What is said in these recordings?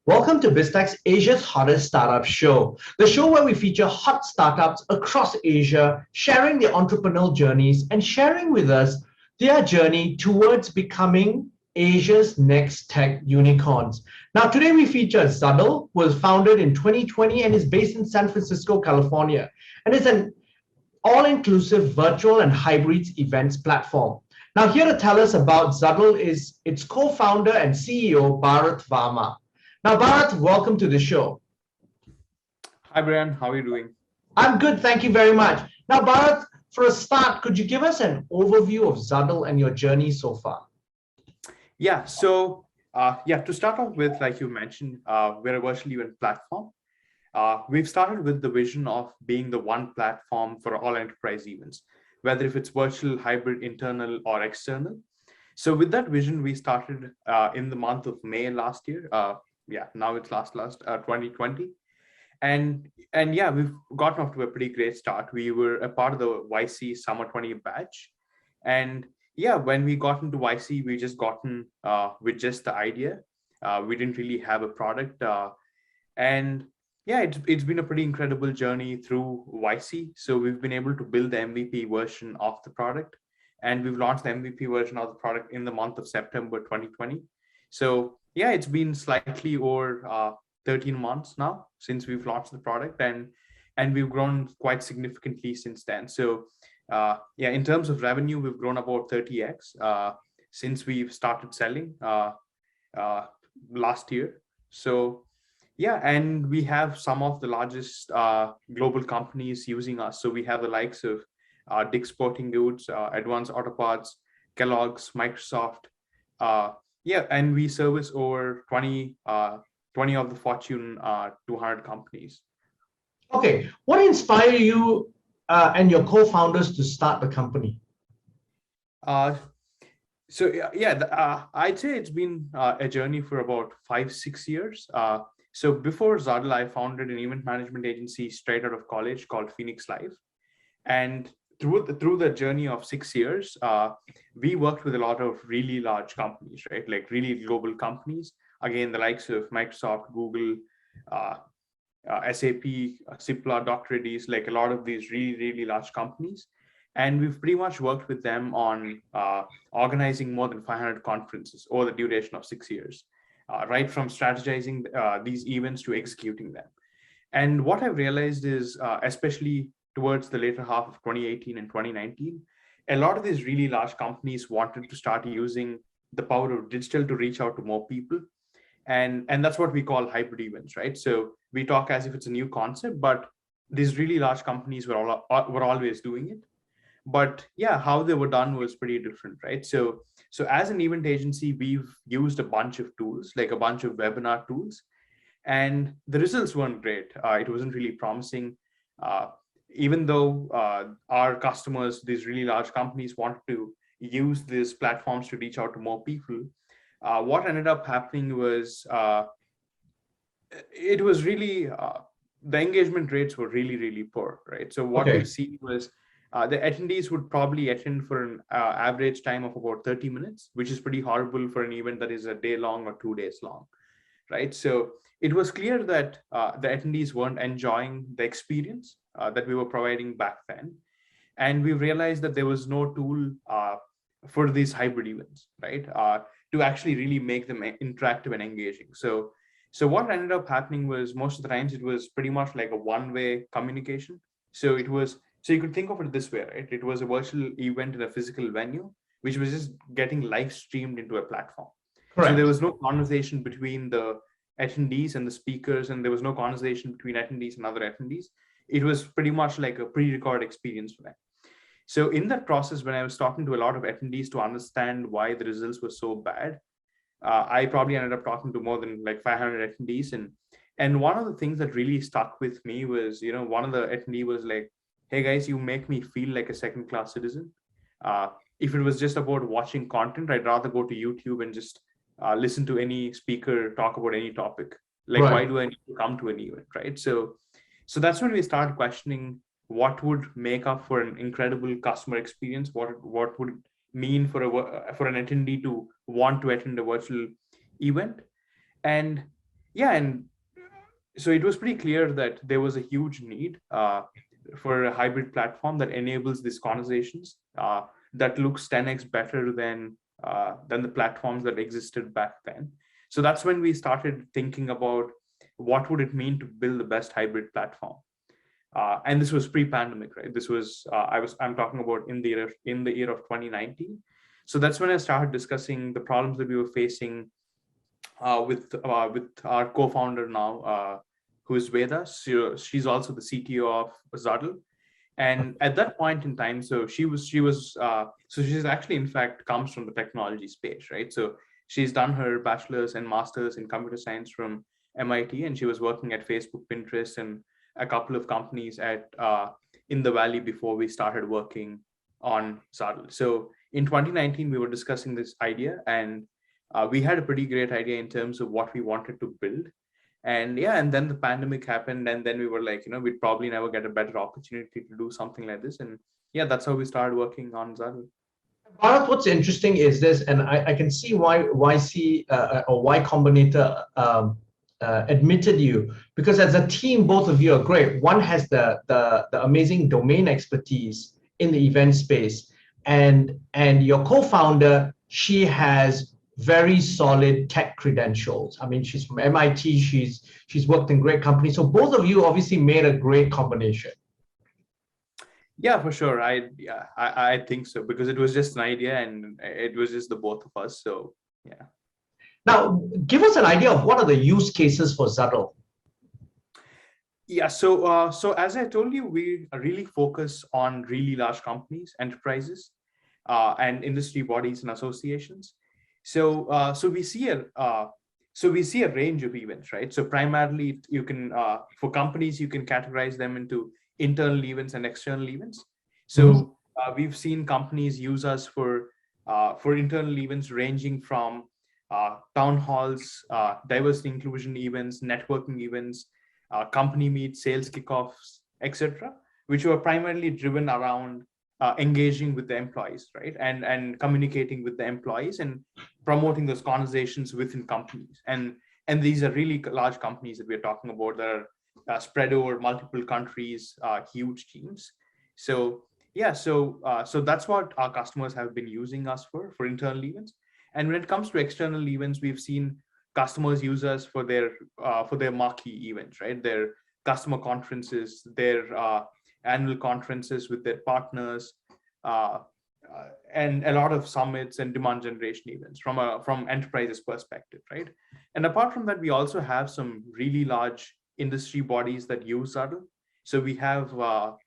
Welcome to Biztech's Asia's Hottest Startup Show, the show where we feature hot startups across Asia, sharing their entrepreneurial journeys and sharing with us their journey towards becoming Asia's next tech unicorns. Now, today we feature Zuddl, who was founded in 2020 and is based in San Francisco, California, and is an all-inclusive virtual and hybrid events platform. Now, here to tell us about Zuddl is its co-founder and CEO, Bharat Varma. Now, Bharat, welcome to the show. Hi, Brian. How are you doing? I'm good, thank you very much. Now, Bharat, for a start, could you give us an overview of Zuddl and your journey so far? Yeah. To start off with, like you mentioned, we're a virtual event platform. We've started with the vision of being the one platform for all enterprise events, whether if it's virtual, hybrid, internal, or external. So with that vision, we started in the month of May last year. Now it's last 2020. And yeah, we've gotten off to a pretty great start. We were a part of the YC Summer 20 batch. And yeah, when we got into YC, we just gotten with just the idea. We didn't really have a product. And yeah, it's been a pretty incredible journey through YC. So we've been able to build the MVP version of the product. And we've launched the MVP version of the product in the month of September 2020. So yeah, it's been slightly over 13 months now since we've launched the product, and we've grown quite significantly since then. So in terms of revenue, we've grown about 30x since we've started selling last year. So yeah, and we have some of the largest global companies using us. So we have the likes of Dick's Sporting Goods, Advanced Auto Parts, Kellogg's, Microsoft. And we service over 20 of the Fortune 200 companies. Okay, what inspired you and your co-founders to start the company? I'd say it's been a journey for about 5-6 years. So before Zuddl, I founded an event management agency straight out of college called Phoenix Live. And through the journey of 6 years, we worked with a lot of really large companies, right? Like really global companies. Again, the likes of Microsoft, Google, SAP, Cipla, Dr. Reddy's, like a lot of these really, really large companies. And we've pretty much worked with them on organizing more than 500 conferences over the duration of 6 years, right from strategizing these events to executing them. And what I've realized is, especially towards the later half of 2018 and 2019, a lot of these really large companies wanted to start using the power of digital to reach out to more people. And that's what we call hybrid events, right? So we talk as if it's a new concept, but these really large companies were always doing it. But yeah, how they were done was pretty different, right? So as an event agency, we've used a bunch of tools, like a bunch of webinar tools, and the results weren't great. It wasn't really promising. Even though our customers, these really large companies, wanted to use these platforms to reach out to more people, what ended up happening was it was really the engagement rates were really, really poor, right? So what we've seen was the attendees would probably attend for an average time of about 30 minutes, which is pretty horrible for an event that is a day long or 2 days long, right? So it was clear that the attendees weren't enjoying the experience that we were providing back then. And we realized that there was no tool for these hybrid events, right? To actually really make them interactive and engaging. So what ended up happening was most of the times it was pretty much like a one-way communication. So you could think of it this way, right? It was a virtual event in a physical venue, which was just getting live streamed into a platform. Correct. So there was no conversation between the attendees and the speakers, and there was no conversation between attendees and other attendees. It was pretty much like a pre-recorded experience for them. So in that process, when I was talking to a lot of attendees to understand why the results were so bad, I probably ended up talking to more than like 500 attendees. And one of the things that really stuck with me was, one of the attendees was like, hey guys, you make me feel like a second-class citizen. If it was just about watching content, I'd rather go to YouTube and just listen to any speaker talk about any topic. Like, right. Why do I need to come to an event, right? So that's when we started questioning what would make up for an incredible customer experience, what would mean for an attendee to want to attend a virtual event. And Yeah, and so it was pretty clear that there was a huge need for a hybrid platform that enables these conversations that looks 10x better than the platforms that existed back then. So that's when we started thinking about what would it mean to build the best hybrid platform. And this was pre-pandemic, right? This was I'm talking about in the year of 2019. So that's when I started discussing the problems that we were facing with our co-founder now, who is Veda. She's also the CTO of Zuddl. And at that point in time, so she's actually, in fact, comes from the technology space, right? So she's done her bachelor's and master's in computer science from MIT, and she was working at Facebook, Pinterest, and a couple of companies at in the Valley before we started working on Zuddl. So in 2019, we were discussing this idea, and we had a pretty great idea in terms of what we wanted to build. And yeah, and then the pandemic happened, and then we were like, we'd probably never get a better opportunity to do something like this. And yeah, that's how we started working on Zuddl. Bharat, what's interesting is this, and I can see why or why Combinator admitted you, because as a team, both of you are great. One has the amazing domain expertise in the event space, and your co-founder, she has very solid tech credentials. I mean, she's from MIT. She's worked in great companies. So both of you obviously made a great combination. Yeah, for sure. I think so, because it was just an idea and it was just the both of us. So yeah. Now, give us an idea of what are the use cases for Zuddl. Yeah, so as I told you, we really focus on really large companies, enterprises, and industry bodies and associations. So we see a range of events, right? So primarily, you can for companies, you can categorize them into internal events and external events. So we've seen companies use us for internal events ranging from town halls, diversity inclusion events, networking events, company meets, sales kickoffs, etc., which were primarily driven around engaging with the employees, right, and communicating with the employees and promoting those conversations within companies. And these are really large companies that we're talking about that are spread over multiple countries, huge teams. So yeah, so that's what our customers have been using us for internal events. And when it comes to external events, we've seen customers use us for their marquee events, right? Their customer conferences, their annual conferences with their partners, uh, and a lot of summits and demand generation events from enterprises perspective, right? And apart from that, we also have some really large industry bodies that use Zuddl. So we have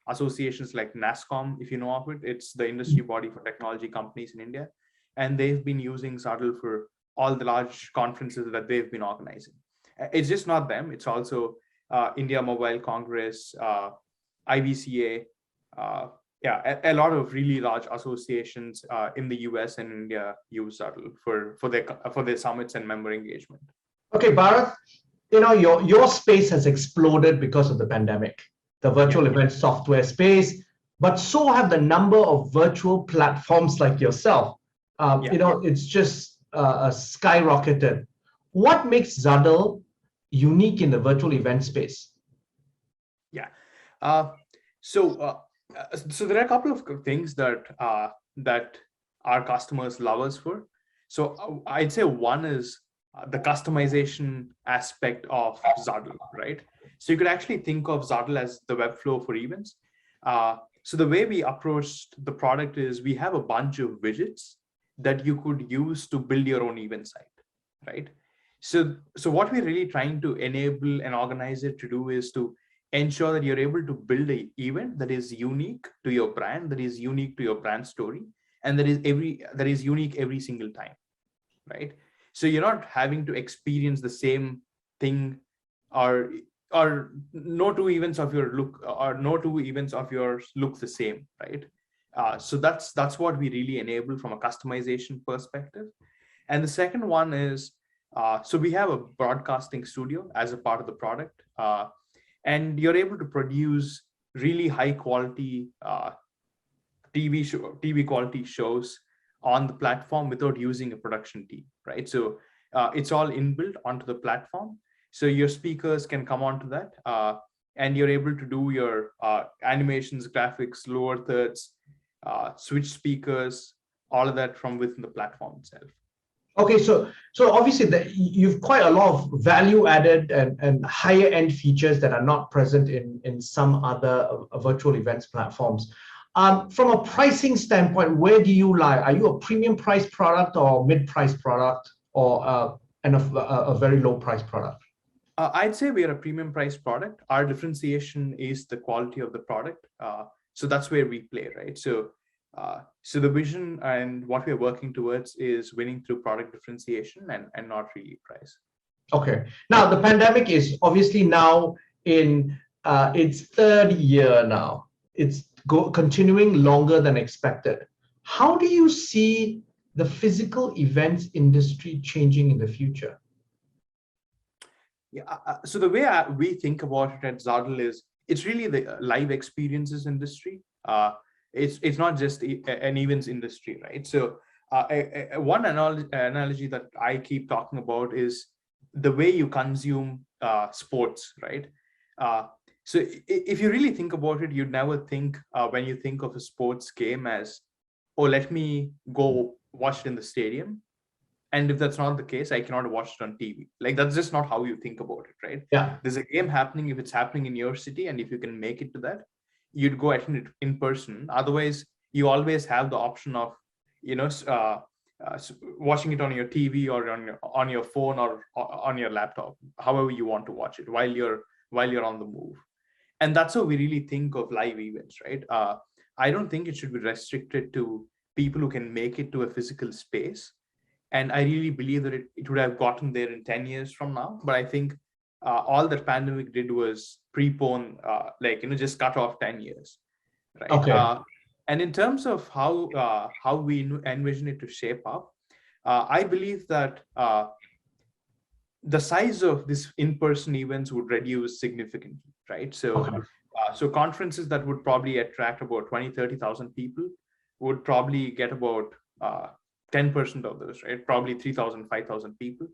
associations like NASSCOM, if you know of it. It's the industry body for technology companies in India, and they've been using Zuddl for all the large conferences that they've been organizing. It's just not them. It's also India Mobile Congress, IVCA, yeah, a lot of really large associations in the US and India use Zuddl for their summits and member engagement. Okay, Bharat, your space has exploded because of the pandemic, the virtual event software space, but so have the number of virtual platforms like yourself. It's just skyrocketed. What makes Zuddl unique in the virtual event space? Yeah. So there are a couple of things that our customers love us for. So I'd say one is the customization aspect of Zuddl, right? So you could actually think of Zuddl as the web flow for events. So the way we approached the product is we have a bunch of widgets that you could use to build your own event site, right? So what we're really trying to enable an organizer to do is to ensure that you're able to build an event that is unique to your brand, that is unique to your brand story, and that is unique every single time, right? So you're not having to experience the same thing, or no two events of your look, or no two events of yours look the same, right? So that's what we really enable from a customization perspective. And the second one is, so we have a broadcasting studio as a part of the product, and you're able to produce really high quality TV quality shows on the platform without using a production team, right? So it's all inbuilt onto the platform. So your speakers can come onto that, and you're able to do your animations, graphics, lower thirds, switch speakers, all of that from within the platform itself. Okay, so obviously you've quite a lot of value added and higher end features that are not present in some other virtual events platforms. From a pricing standpoint, where do you lie? Are you a premium price product or mid price product, or and a very low price product? I'd say we are a premium price product. Our differentiation is the quality of the product. So that's where we play, right? So the vision and what we're working towards is winning through product differentiation and not really price. Okay. Now the pandemic is obviously now in its third year now. It's continuing longer than expected. How do you see the physical events industry changing in the future? Yeah. So the way we think about it at Zuddl is it's really the live experiences industry. It's not just an events industry, right? So one analogy that I keep talking about is the way you consume sports, right? So if you really think about it, you'd never think when you think of a sports game as, oh, let me go watch it in the stadium. And if that's not the case, I cannot watch it on TV. Like, that's just not how you think about it, right? Yeah. There's a game happening. If it's happening in your city, and if you can make it to that, you'd go attend it in person. Otherwise, you always have the option of, watching it on your TV or on your phone or on your laptop, however you want to watch it while you're on the move. And that's how we really think of live events, right? I don't think it should be restricted to people who can make it to a physical space. And I really believe that it would have gotten there in 10 years from now. But I think all that pandemic did was prepone, just cut off 10 years, right? Okay. And in terms of how we envision it to shape up, I believe that the size of this in-person events would reduce significantly, right? So, Okay. So conferences that would probably attract about 20, 30,000 people would probably get about 10% of those, right? Probably 3,000, 5,000 people.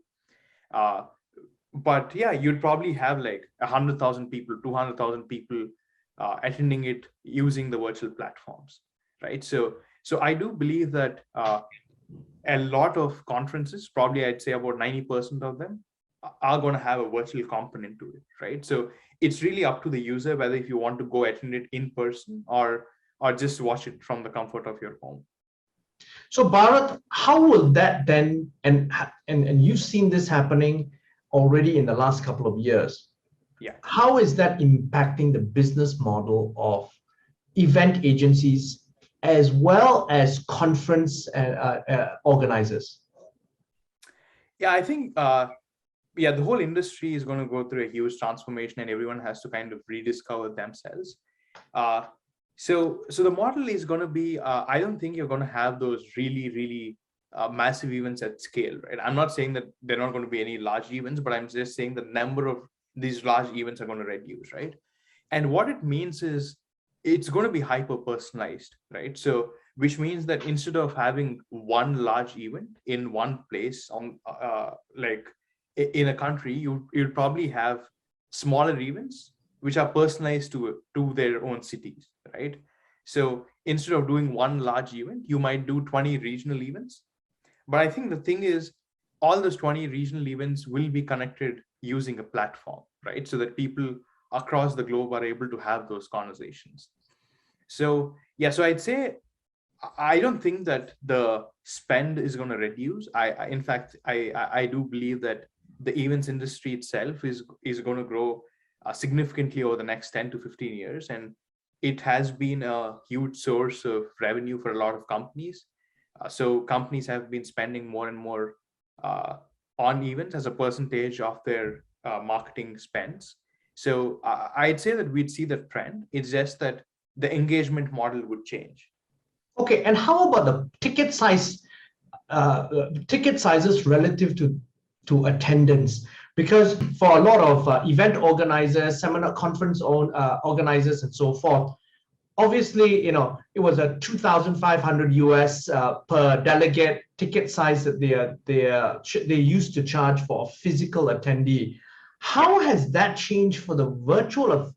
But yeah, you'd probably have like 100,000 people, 200,000 people attending it using the virtual platforms, right? So I do believe that a lot of conferences, probably I'd say about 90% of them, are going to have a virtual component to it, right? So it's really up to the user whether if you want to go attend it in person or just watch it from the comfort of your home. So Bharat, how will that then, and you've seen this happening already in the last couple of years. Yeah. How is that impacting the business model of event agencies as well as conference organizers? Yeah, I think the whole industry is going to go through a huge transformation, and everyone has to kind of rediscover themselves. So the model is going to be, I don't think you're going to have those really massive events at scale, right? I'm not saying that they're not going to be any large events, but I'm just saying the number of these large events are going to reduce, right? And what it means is it's going to be hyper personalized, right? So which means that instead of having one large event in one place on in a country, you'd probably have smaller events which are personalized to their own cities, right? So instead of doing one large event, you might do 20 regional events. But I think the thing is, all those 20 regional events will be connected using a platform, right? So that people across the globe are able to have those conversations. So yeah, so I'd say I don't think that the spend is going to reduce. In fact, I do believe that the events industry itself is going to grow significantly over the next 10 to 15 years. And it has been a huge source of revenue for a lot of companies. So companies have been spending more and more on events as a percentage of their marketing spends. So I'd say that we'd see the trend. It's just that the engagement model would change. Okay, and how about the ticket sizes relative to attendance? Because for a lot of event organizers, seminar conference organizers, and so forth, obviously, it was a 2,500 US per delegate ticket size that they used to charge for a physical attendee. How has that changed for the virtual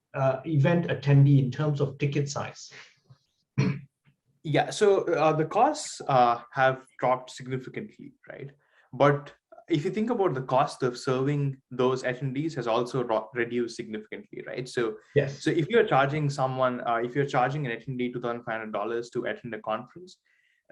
event attendee in terms of ticket size? Yeah, so the costs have dropped significantly, right? But if you think about the cost of serving those attendees has also reduced significantly, right? So, Yes. so if you're charging someone, if you're charging an attendee $2,500 to attend a conference,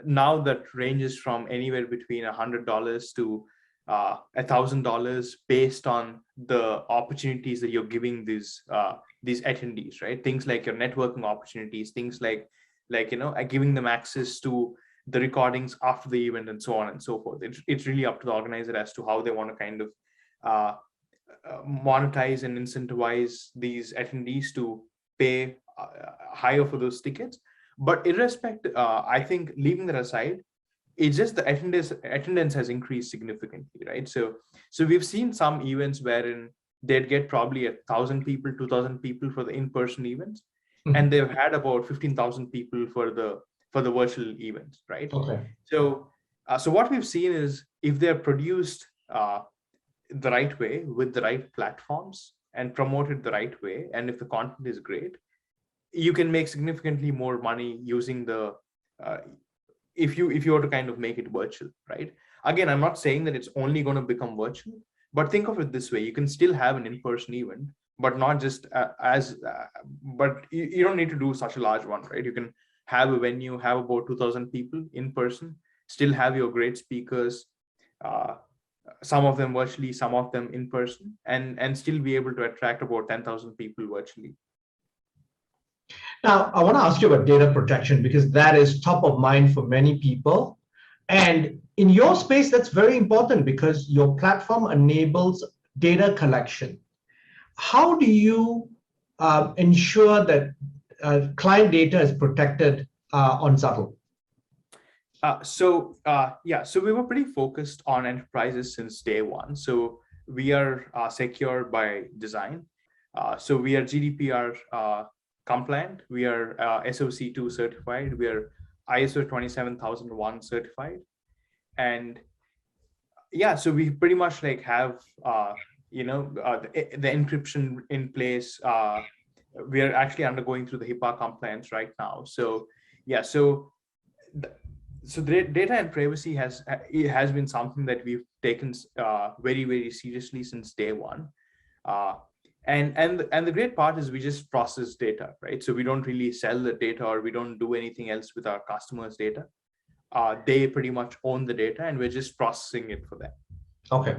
now that ranges from anywhere between $100 to $1,000 based on the opportunities that you're giving these attendees, right? Things like your networking opportunities, things like giving them access to the recordings after the event and so on and so forth. It's really up to the organizer as to how they want to kind of uh, monetize and incentivize these attendees to pay higher for those tickets. But irrespective, I think leaving that aside, it's just the attendance has increased significantly, right? So we've seen some events wherein they'd get probably 1,000 people, 2,000 people for the in-person events, and they've had about 15,000 people for the virtual events, right? Okay. So what we've seen is if they're produced the right way with the right platforms and promoted the right way, and if the content is great, you can make significantly more money using the uh, if you were to kind of make it virtual, right? Again, I'm not saying that it's only going to become virtual, but think of it this way: you can still have an in-person event, but not just but you don't need to do such a large one, right? You can have a venue, have about 2,000 people in person, still have your great speakers, uh, some of them virtually, some of them in person, and still be able to attract about 10,000 people virtually. Now, I want to ask you about data protection because that is top of mind for many people. And in your space, that's very important because your platform enables data collection. How do you ensure that client data is protected on Zuddl? So we were pretty focused on enterprises since day one. So we are secure by design. So we are GDPR compliant. We are SOC2 certified. We are ISO 27001 certified. And yeah, so we pretty much like have the encryption in place. We are actually undergoing through the HIPAA compliance right now. So yeah, so the data and privacy has been something that we've taken very, very seriously since day one. Uh, and the great part is we just process data, right? So we don't really sell the data, or we don't do anything else with our customers' data. They pretty much own the data, and we're just processing it for them. Okay.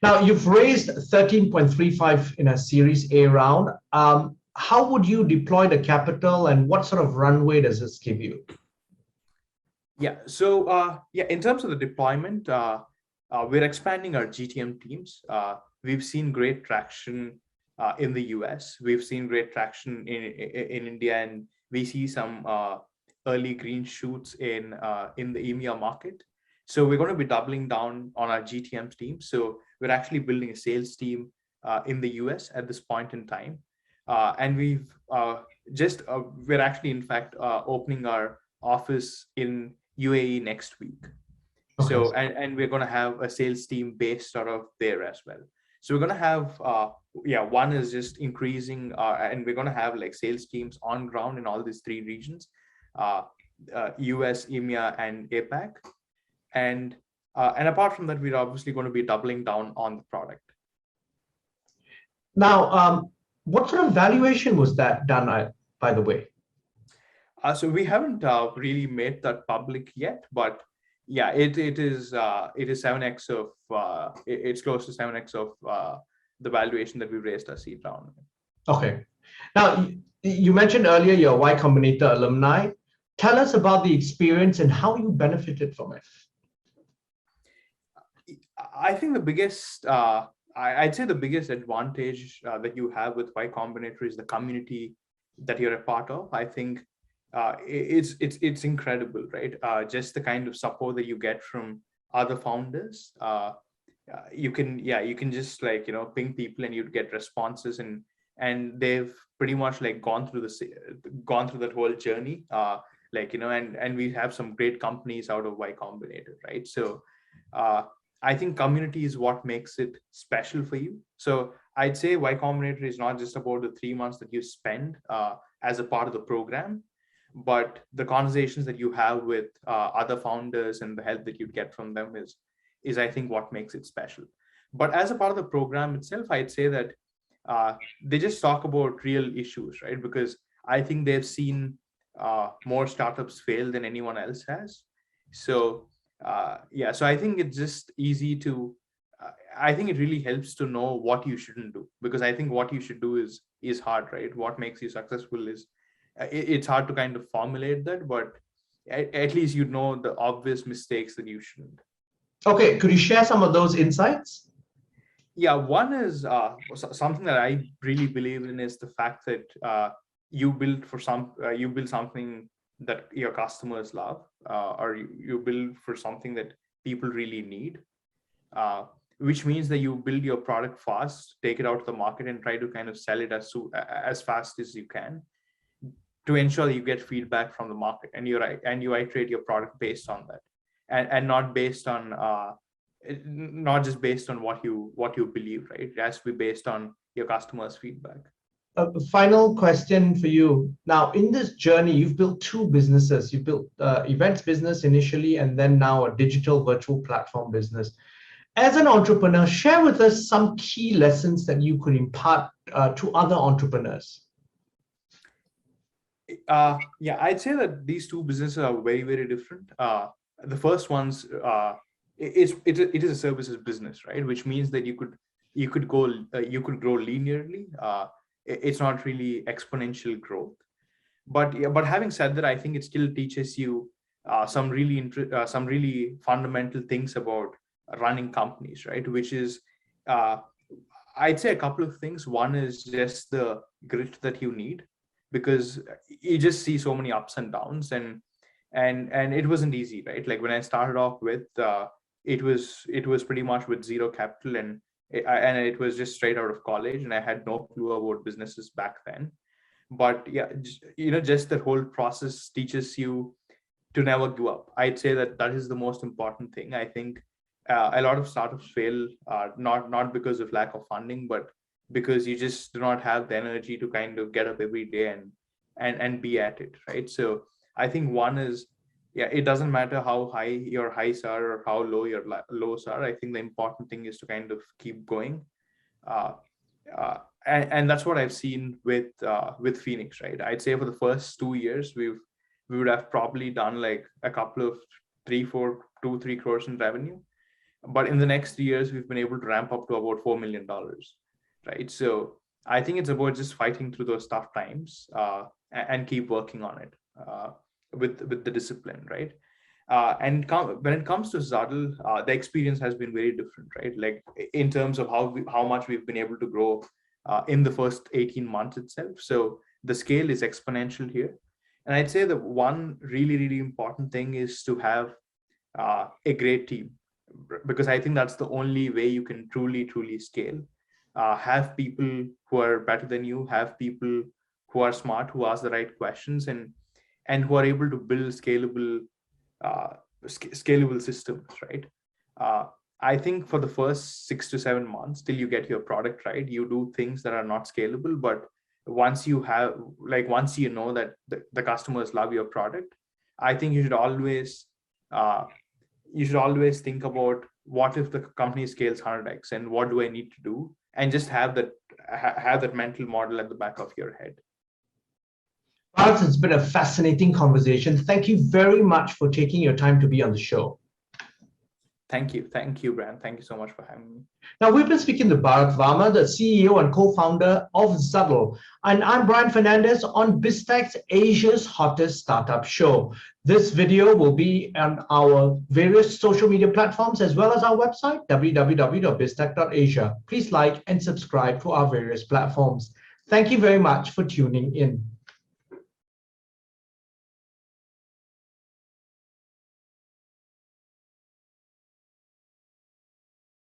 Now, you've raised 13.35 in a Series A round. How would you deploy the capital, and what sort of runway does this give you? Yeah. So in terms of the deployment, we're expanding our GTM teams. We've seen great traction in the US. We've seen great traction in India, and we see some early green shoots in the EMEA market. So we're going to be doubling down on our GTM team. So we're actually building a sales team in the US at this point in time, and we're actually in fact opening our office in UAE next week. Okay. So and we're going to have a sales team based out of there as well. So we're going to have one is just increasing, and we're going to have like sales teams on ground in all these three regions, US, EMEA, and APAC. And apart from that, we're obviously going to be doubling down on the product. Now, what sort of valuation was that done, by the way? So we haven't really made that public yet, but yeah, it is 7x of it's close to 7x of the valuation that we raised our seed round. Okay. Now, you mentioned earlier you're Y Combinator alumni. Tell us about the experience and how you benefited from it. I think the biggest, I'd say the biggest advantage that you have with Y Combinator is the community that you're a part of. I think it's incredible, right? Just the kind of support that you get from other founders. You can just like ping people and you'd get responses, and they've pretty much like gone through that whole journey. And we have some great companies out of Y Combinator, right? So I think community is what makes it special for you. So I'd say Y Combinator is not just about the 3 months that you spend as a part of the program, but the conversations that you have with other founders and the help that you get from them is I think what makes it special. But as a part of the program itself, I'd say that they just talk about real issues, right? Because I think they've seen more startups fail than anyone else has. So yeah, so I think it's just easy to. I think it really helps to know what you shouldn't do, because I think what you should do is hard, right? What makes you successful is it's hard to kind of formulate that, but at least you know the obvious mistakes that you shouldn't. Okay, could you share some of those insights? Yeah, one is something that I really believe in is the fact that you build something that your customers love, or you build for something that people really need, which means that you build your product fast, take it out to the market, and try to kind of sell it as fast as you can, to ensure that you get feedback from the market, and you iterate your product based on that, and not based on not just based on what you believe, right? It has to be based on your customers' feedback. A final question for you. Now, in this journey, you've built two businesses. You built events business initially, and then now a digital virtual platform business. As an entrepreneur, share with us some key lessons that you could impart to other entrepreneurs. Yeah, I'd say that these two businesses are very, very different. The first one's it is a services business, right? Which means that you could grow linearly. It's not really exponential growth. But yeah, but having said that, I think it still teaches you some really fundamental things about running companies, right? Which is I'd say a couple of things. One is just the grit that you need, because you just see so many ups and downs, and it wasn't easy, right? Like when I started off with it was pretty much with zero capital, and it was just straight out of college, and I had no clue about businesses back then. But yeah, just the whole process teaches you to never give up. I'd say that is the most important thing. I think a lot of startups fail not because of lack of funding, but because you just do not have the energy to kind of get up every day and be at it, right? So I think one is, yeah, it doesn't matter how high your highs are or how low your lows are. I think the important thing is to kind of keep going, and that's what I've seen with Phoenix, right? I'd say for the first 2 years, we would have probably done like a couple of 3 crores in revenue, but in the next 3 years, we've been able to ramp up to about $4 million, right? So I think it's about just fighting through those tough times and keep working on it with the discipline, right? When it comes to Zuddl, the experience has been very different, right? Like in terms of how much we've been able to grow in the first 18 months itself. So the scale is exponential here. And I'd say that one really, really important thing is to have a great team, because I think that's the only way you can truly, truly scale. Have people who are better than you, have people who are smart, who ask the right questions, and who are able to build scalable systems, right? I think for the first 6 to 7 months till you get your product right, you do things that are not scalable. But once you know that the customers love your product, I think you should always think about, what if the company scales 100x, and what do I need to do, and just have that mental model at the back of your head. Bharat, it's been a fascinating conversation. Thank you very much for taking your time to be on the show. Thank you, Brian. Thank you so much for having me. Now, we've been speaking to Bharat Varma, the CEO and co-founder of Zuddl, and I'm Brian Fernandez on Biztech's Asia's Hottest Startup Show. This video will be on our various social media platforms, as well as our website, www.biztech.asia. Please like and subscribe to our various platforms. Thank you very much for tuning in.